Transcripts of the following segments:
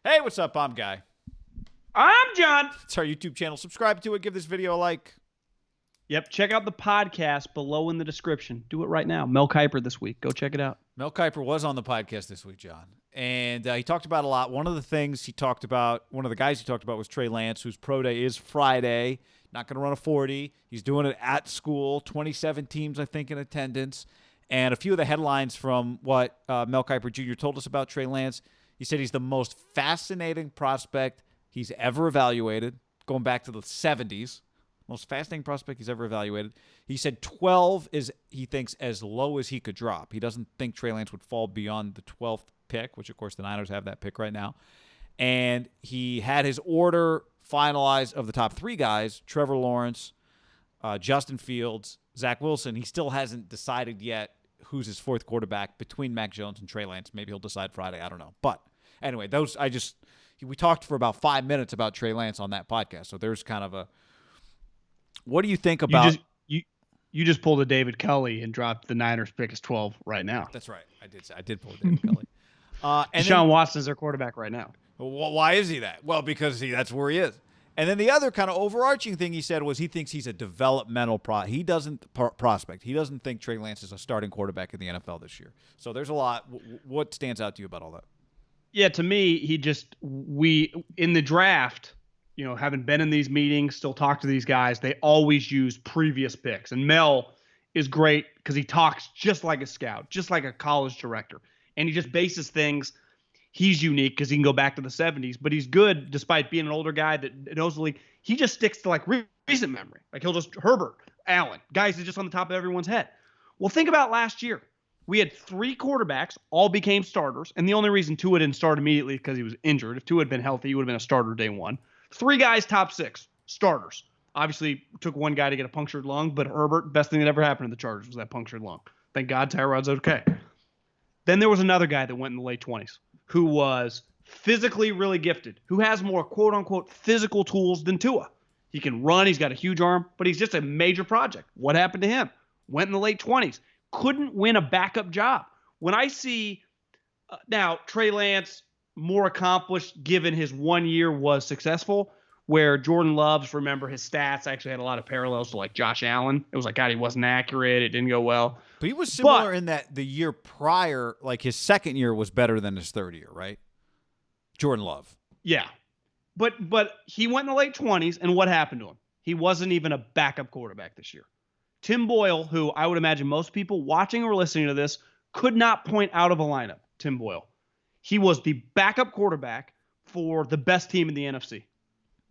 Hey, what's up? I'm Guy. I'm John. It's our YouTube channel. Subscribe to it. Give this video a like. Yep, check out the podcast below in the description. Do it right now. Mel Kiper this week. Go check it out. Mel Kiper was on the podcast this week, John. And he talked about a lot. One of the guys he talked about was Trey Lance, whose pro day is Friday. Not going to run a 40. He's doing it at school. 27 teams, I think, in attendance. And a few of the headlines from what Mel Kiper Jr. told us about Trey Lance. He said he's the most fascinating prospect he's ever evaluated, going back to the 70s. Most fascinating prospect he's ever evaluated. He said 12 is, he thinks, as low as he could drop. He doesn't think Trey Lance would fall beyond the 12th pick, which, of course, the Niners have that pick right now. And he had his order finalized of the top three guys, Trevor Lawrence, Justin Fields, Zach Wilson. He still hasn't decided yet who's his fourth quarterback between Mac Jones and Trey Lance. Maybe he'll decide Friday. I don't know. But anyway, we talked for about 5 minutes about Trey Lance on that podcast. So there's kind of a, what do you think about? You just pulled a David Culley and dropped the Niners pick as 12 right now. That's right. I did pull a David Culley. And Deshaun Watson's their quarterback right now. Well, why is he that? Well, because that's where he is. And then the other kind of overarching thing he said was he thinks he's a developmental he doesn't prospect. He doesn't think Trey Lance is a starting quarterback in the NFL this year. So there's a lot. What stands out to you about all that? Yeah, to me, we in the draft, having been in these meetings, still talk to these guys, they always use previous picks. And Mel is great because he talks just like a scout, just like a college director. And he just bases things. He's unique because he can go back to the 70s, but he's good despite being an older guy that knows the league. He just sticks to like recent memory. Like he'll just Herbert, Allen, guys that just on the top of everyone's head. Well, think about last year. We had three quarterbacks, all became starters, and the only reason Tua didn't start immediately is because he was injured. If Tua had been healthy, he would have been a starter day one. Three guys, top six, starters. Obviously, took one guy to get a punctured lung, but Herbert, best thing that ever happened to the Chargers was that punctured lung. Thank God Tyrod's okay. Then there was another guy that went in the late 20s who was physically really gifted, who has more quote-unquote physical tools than Tua. He can run, he's got a huge arm, but he's just a major project. What happened to him? Went in the late 20s. Couldn't win a backup job. When I see now Trey Lance more accomplished given his 1 year was successful, where Jordan Love's, remember his stats actually had a lot of parallels to like Josh Allen. It was like, God, he wasn't accurate. It didn't go well. But he was similar in that the year prior, like his second year was better than his third year, right? Jordan Love. Yeah. But he went in the late 20s, and what happened to him? He wasn't even a backup quarterback this year. Tim Boyle, who I would imagine most people watching or listening to this could not point out of a lineup, Tim Boyle. He was the backup quarterback for the best team in the NFC.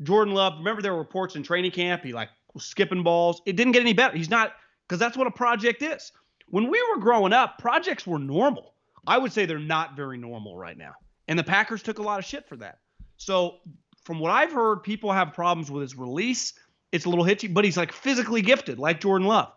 Jordan Love, remember there were reports in training camp, he was skipping balls. It didn't get any better. He's not, because that's what a project is. When we were growing up, projects were normal. I would say they're not very normal right now. And the Packers took a lot of shit for that. So from what I've heard, people have problems with his release. It's a little hitchy, but he's like physically gifted, like Jordan Love.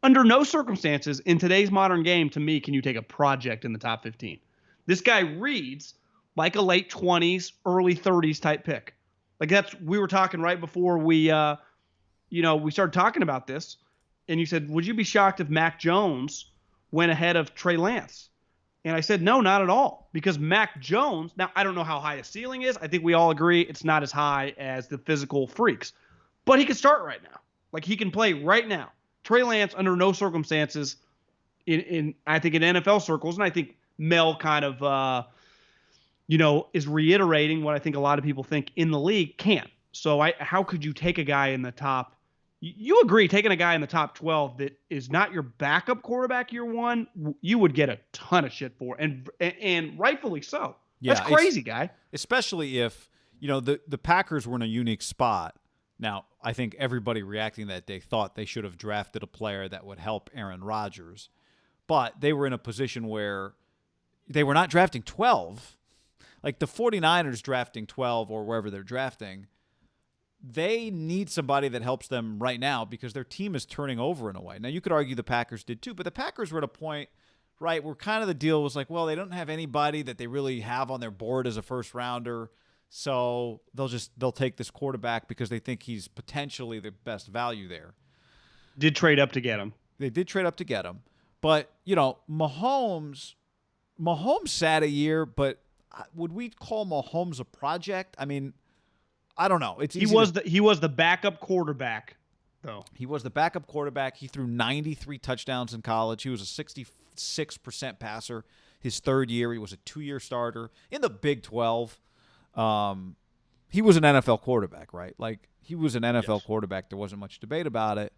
Under no circumstances in today's modern game, to me, can you take a project in the top 15. This guy reads like a late 20s, early 30s type pick. Like we were talking right before we started talking about this. And you said, would you be shocked if Mac Jones went ahead of Trey Lance? And I said, no, not at all. Because Mac Jones, now I don't know how high his ceiling is. I think we all agree it's not as high as the physical freaks. But he can start right now. Like he can play right now. Trey Lance, under no circumstances, I think in NFL circles, and I think Mel kind of, is reiterating what I think a lot of people think in the league, can't. So how could you take a guy in the top? You agree, taking a guy in the top 12 that is not your backup quarterback year one, you would get a ton of shit for, and rightfully so. Yeah, that's crazy, guy. Especially if, the Packers were in a unique spot. Now, I think everybody reacting that day thought they should have drafted a player that would help Aaron Rodgers. But they were in a position where they were not drafting 12. Like the 49ers drafting 12 or wherever they're drafting, they need somebody that helps them right now because their team is turning over in a way. Now, you could argue the Packers did too, but the Packers were at a point, right, where kind of the deal was like, well, they don't have anybody that they really have on their board as a first rounder. So they'll take this quarterback because they think he's potentially the best value there. Did trade up to get him. They did trade up to get him. But, Mahomes sat a year, but would we call Mahomes a project? I mean, I don't know. He was the backup quarterback, though. He was the backup quarterback. He threw 93 touchdowns in college. He was a 66% passer. His third year, he was a 2-year starter in the Big 12. He was an NFL quarterback, right? Like, he was an NFL quarterback. There wasn't much debate about it.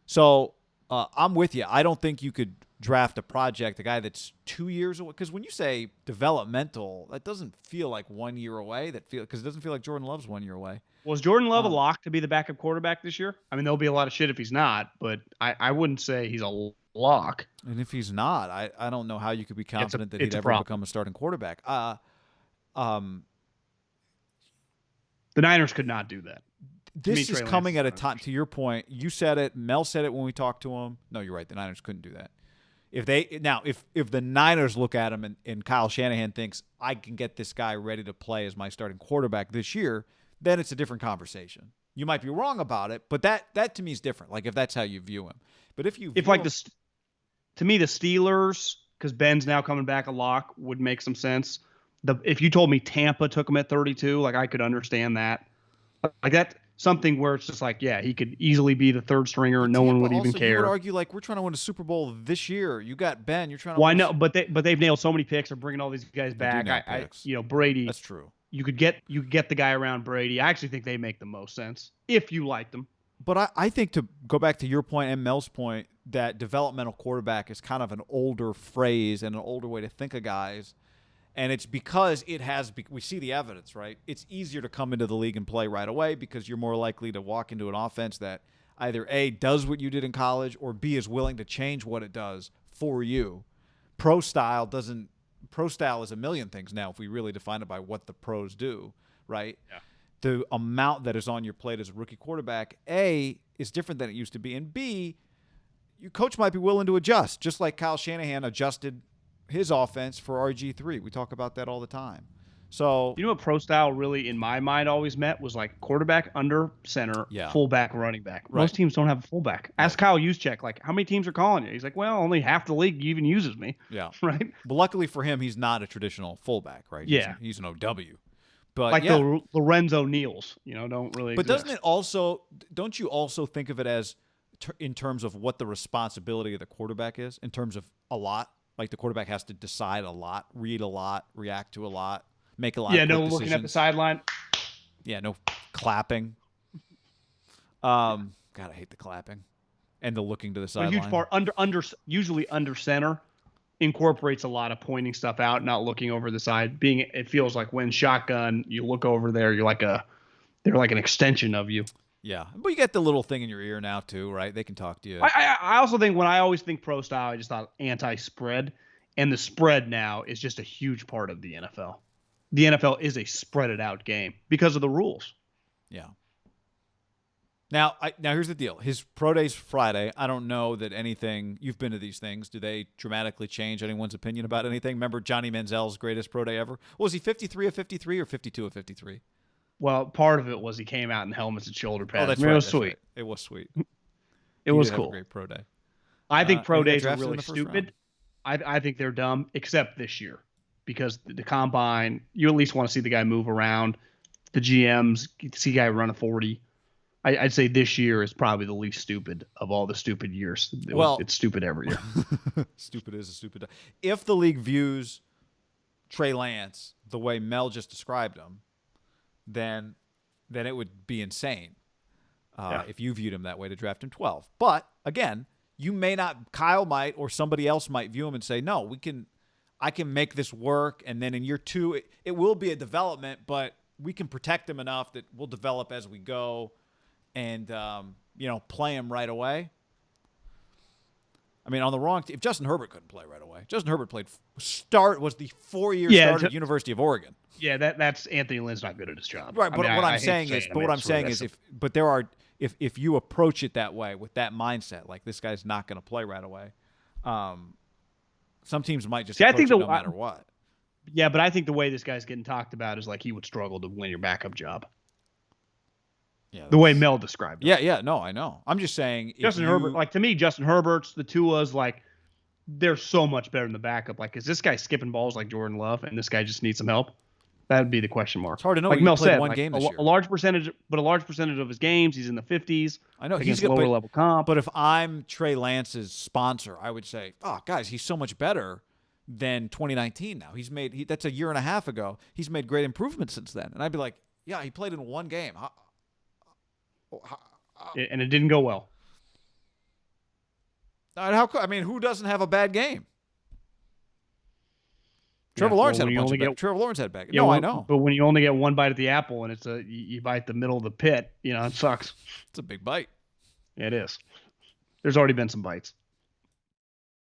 So I'm with you. I don't think you could draft a project, a guy that's 2 years away. Because when you say developmental, that doesn't feel like 1 year away. Because it doesn't feel like Jordan Love's 1 year away. Was Jordan Love a lock to be the backup quarterback this year? I mean, there'll be a lot of shit if he's not, but I wouldn't say he's a lock. And if he's not, I don't know how you could be confident that he'd ever become a starting quarterback. The Niners could not do that. This is coming at a time, to your point, you said it, Mel said it when we talked to him. No, you're right. The Niners couldn't do that. If the Niners look at him and Kyle Shanahan thinks, I can get this guy ready to play as my starting quarterback this year, then it's a different conversation. You might be wrong about it, but that to me is different. Like, if that's how you view him. But to me, the Steelers, because Ben's now coming back a lock, would make some sense. If you told me Tampa took him at 32, like, I could understand that. Like, that something where it's just like, yeah, he could easily be the third stringer and no one would even care. You would argue, like, we're trying to win a Super Bowl this year. You got Ben. You're trying to. Well, I know, but they've nailed so many picks. They're bringing all these guys back. Brady. That's true. You could get the guy around Brady. I actually think they make the most sense if you like them. But I think, to go back to your point and Mel's point, that developmental quarterback is kind of an older phrase and an older way to think of guys. And it's because we see the evidence, right? It's easier to come into the league and play right away because you're more likely to walk into an offense that either A, does what you did in college, or B, is willing to change what it does for you. Pro style is a million things now if we really define it by what the pros do, right? Yeah. The amount that is on your plate as a rookie quarterback, A, is different than it used to be, and B, your coach might be willing to adjust, just like Kyle Shanahan adjusted his offense for RG3. We talk about that all the time. So, you know what pro style really, in my mind, always meant was like quarterback under center, fullback, running back. Right. Most teams don't have a fullback. Ask Kyle Juszczyk, like, how many teams are calling you? He's like, well, only half the league even uses me. Yeah. Right. But luckily for him, he's not a traditional fullback, right? Yeah. He's an OW. But like the Lorenzo Neals, don't really But exist. don't you also think of it as in terms of what the responsibility of the quarterback is, in terms of a lot? Like, the quarterback has to decide a lot, read a lot, react to a lot, make a lot of decisions. Looking at the sideline. Yeah, no clapping. God, I hate the clapping. And the looking to the sideline. A huge part, usually under center, incorporates a lot of pointing stuff out, not looking over the side. It feels like when shotgun, you look over there, they're like an extension of you. Yeah, but you get the little thing in your ear now too, right? They can talk to you. I also think, when I always think pro style, I just thought anti-spread, and the spread now is just a huge part of the NFL. The NFL is a spread it out game because of the rules. Yeah. Now here's the deal. His pro day's Friday. I don't know that anything. You've been to these things. Do they dramatically change anyone's opinion about anything? Remember Johnny Manziel's greatest pro day ever? Was he 53 of 53 or 52 of 53? Well, part of it was he came out in helmets and shoulder pads. Oh, that's right. It was that's sweet. Right. It was sweet. It was cool. Have a great pro day. I think pro days are really stupid. I think they're dumb, except this year, because the combine, you at least want to see the guy move around. The GMs, see a guy run a 40. I'd say this year is probably the least stupid of all the stupid years. It's stupid every year. Stupid is a stupid. If the league views Trey Lance the way Mel just described him, then it would be insane if you viewed him that way to draft him 12. But again, you may not. Kyle might, or somebody else might view him and say, "No, I can make this work." And then in year 2, it will be a development, but we can protect him enough that we'll develop as we go, and play him right away. I mean, on the wrong team, if Justin Herbert couldn't play right away, Justin Herbert was the 4-year starter at University of Oregon. Yeah, that's Anthony Lynn's not good at his job. Right, but what I'm saying is, if you approach it that way with that mindset, like this guy's not going to play right away, some teams might just approach it no matter what. Yeah, but I think the way this guy's getting talked about is like he would struggle to win your backup job. Yeah, the way Mel described it. Yeah, no, I know. I'm just saying, Justin Herbert's the Tua's, like they're so much better than the backup. Like, is this guy skipping balls like Jordan Love, and this guy just needs some help? That would be the question mark. It's hard to know. Like He Mel played said, one like game this year. a large percentage of his games, he's in the 50s. I know against he's lower level comp. But if I'm Trey Lance's sponsor, I would say, "Oh, guys, he's so much better than 2019 now. That's a year and a half ago. He's made great improvements since then." And I'd be like, "Yeah, he played in one game." And it didn't go well. I mean, who doesn't have a bad game? Trevor Lawrence had a bunch of bad. Trevor Lawrence had a bad game. No, I know. But when you only get one bite at the apple and you bite the middle of the pit, it sucks. It's a big bite. It is. There's already been some bites.